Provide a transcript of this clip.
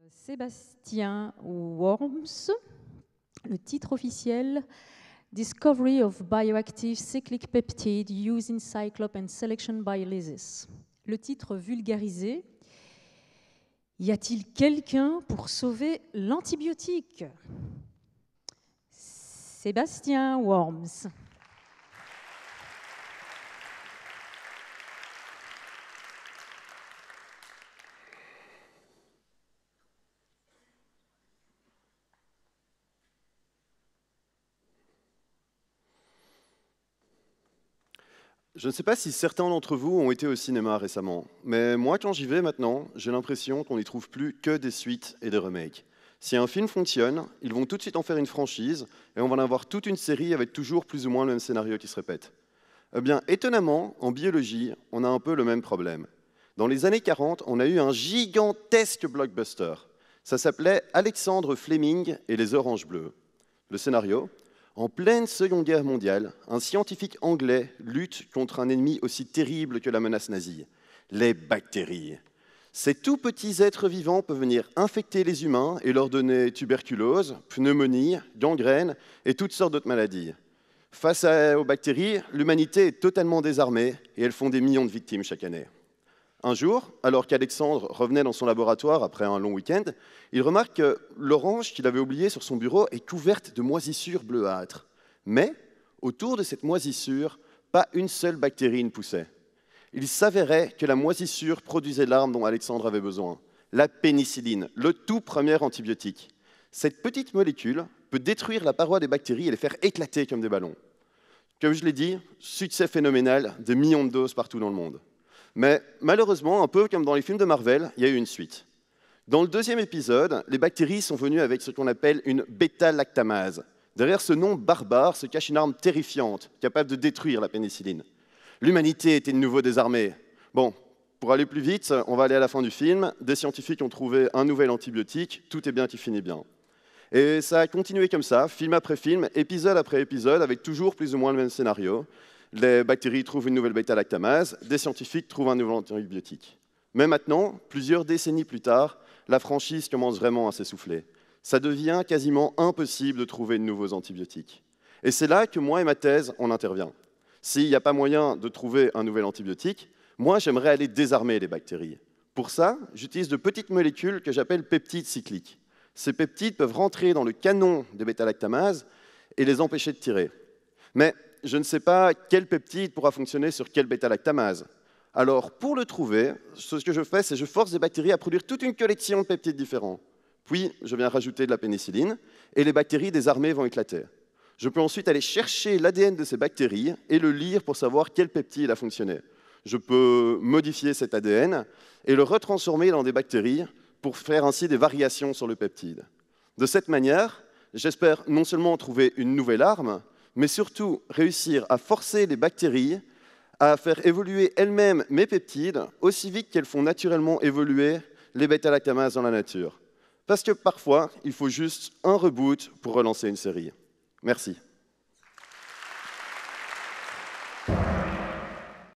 Sébastien Worms, le titre officiel Discovery of Bioactive Cyclic Peptide Used in Cyclop and Selection by Lysis. Le titre vulgarisé, y a-t-il quelqu'un pour sauver l'antibiotique? Sébastien Worms. Je ne sais pas si certains d'entre vous ont été au cinéma récemment, mais moi, quand j'y vais maintenant, j'ai l'impression qu'on n'y trouve plus que des suites et des remakes. Si un film fonctionne, ils vont tout de suite en faire une franchise, et on va en avoir toute une série avec toujours plus ou moins le même scénario qui se répète. Eh bien, étonnamment, en biologie, on a un peu le même problème. Dans les années 40, on a eu un gigantesque blockbuster. Ça s'appelait Alexandre Fleming et les Oranges Bleues. Le scénario: en pleine Seconde Guerre mondiale, un scientifique anglais lutte contre un ennemi aussi terrible que la menace nazie, les bactéries. Ces tout petits êtres vivants peuvent venir infecter les humains et leur donner tuberculose, pneumonie, gangrène et toutes sortes d'autres maladies. Face aux bactéries, l'humanité est totalement désarmée et elles font des millions de victimes chaque année. Un jour, alors qu'Alexandre revenait dans son laboratoire après un long week-end, il remarque que l'orange qu'il avait oubliée sur son bureau est couverte de moisissures bleuâtres. Mais, autour de cette moisissure, pas une seule bactérie ne poussait. Il s'avérait que la moisissure produisait l'arme dont Alexandre avait besoin, la pénicilline, le tout premier antibiotique. Cette petite molécule peut détruire la paroi des bactéries et les faire éclater comme des ballons. Comme je l'ai dit, succès phénoménal, des millions de doses partout dans le monde. Mais malheureusement, un peu comme dans les films de Marvel, il y a eu une suite. Dans le deuxième épisode, les bactéries sont venues avec ce qu'on appelle une bêta-lactamase. Derrière ce nom barbare se cache une arme terrifiante, capable de détruire la pénicilline. L'humanité était de nouveau désarmée. Bon, pour aller plus vite, on va aller à la fin du film. Des scientifiques ont trouvé un nouvel antibiotique, tout est bien qui finit bien. Et ça a continué comme ça, film après film, épisode après épisode, avec toujours plus ou moins le même scénario. Les bactéries trouvent une nouvelle bêta-lactamase, des scientifiques trouvent un nouvel antibiotique. Mais maintenant, plusieurs décennies plus tard, la franchise commence vraiment à s'essouffler. Ça devient quasiment impossible de trouver de nouveaux antibiotiques. Et c'est là que moi et ma thèse, on intervient. S'il n'y a pas moyen de trouver un nouvel antibiotique, moi j'aimerais aller désarmer les bactéries. Pour ça, j'utilise de petites molécules que j'appelle peptides cycliques. Ces peptides peuvent rentrer dans le canon des bêta-lactamases et les empêcher de tirer. Mais je ne sais pas quel peptide pourra fonctionner sur quelle bêta-lactamase. Alors, pour le trouver, ce que je fais, c'est que je force les bactéries à produire toute une collection de peptides différents. Puis, je viens rajouter de la pénicilline, et les bactéries désarmées vont éclater. Je peux ensuite aller chercher l'ADN de ces bactéries et le lire pour savoir quel peptide a fonctionné. Je peux modifier cet ADN et le retransformer dans des bactéries pour faire ainsi des variations sur le peptide. De cette manière, j'espère non seulement trouver une nouvelle arme, mais surtout réussir à forcer les bactéries à faire évoluer elles-mêmes mes peptides aussi vite qu'elles font naturellement évoluer les bêta-lactamases dans la nature. Parce que parfois, il faut juste un reboot pour relancer une série. Merci.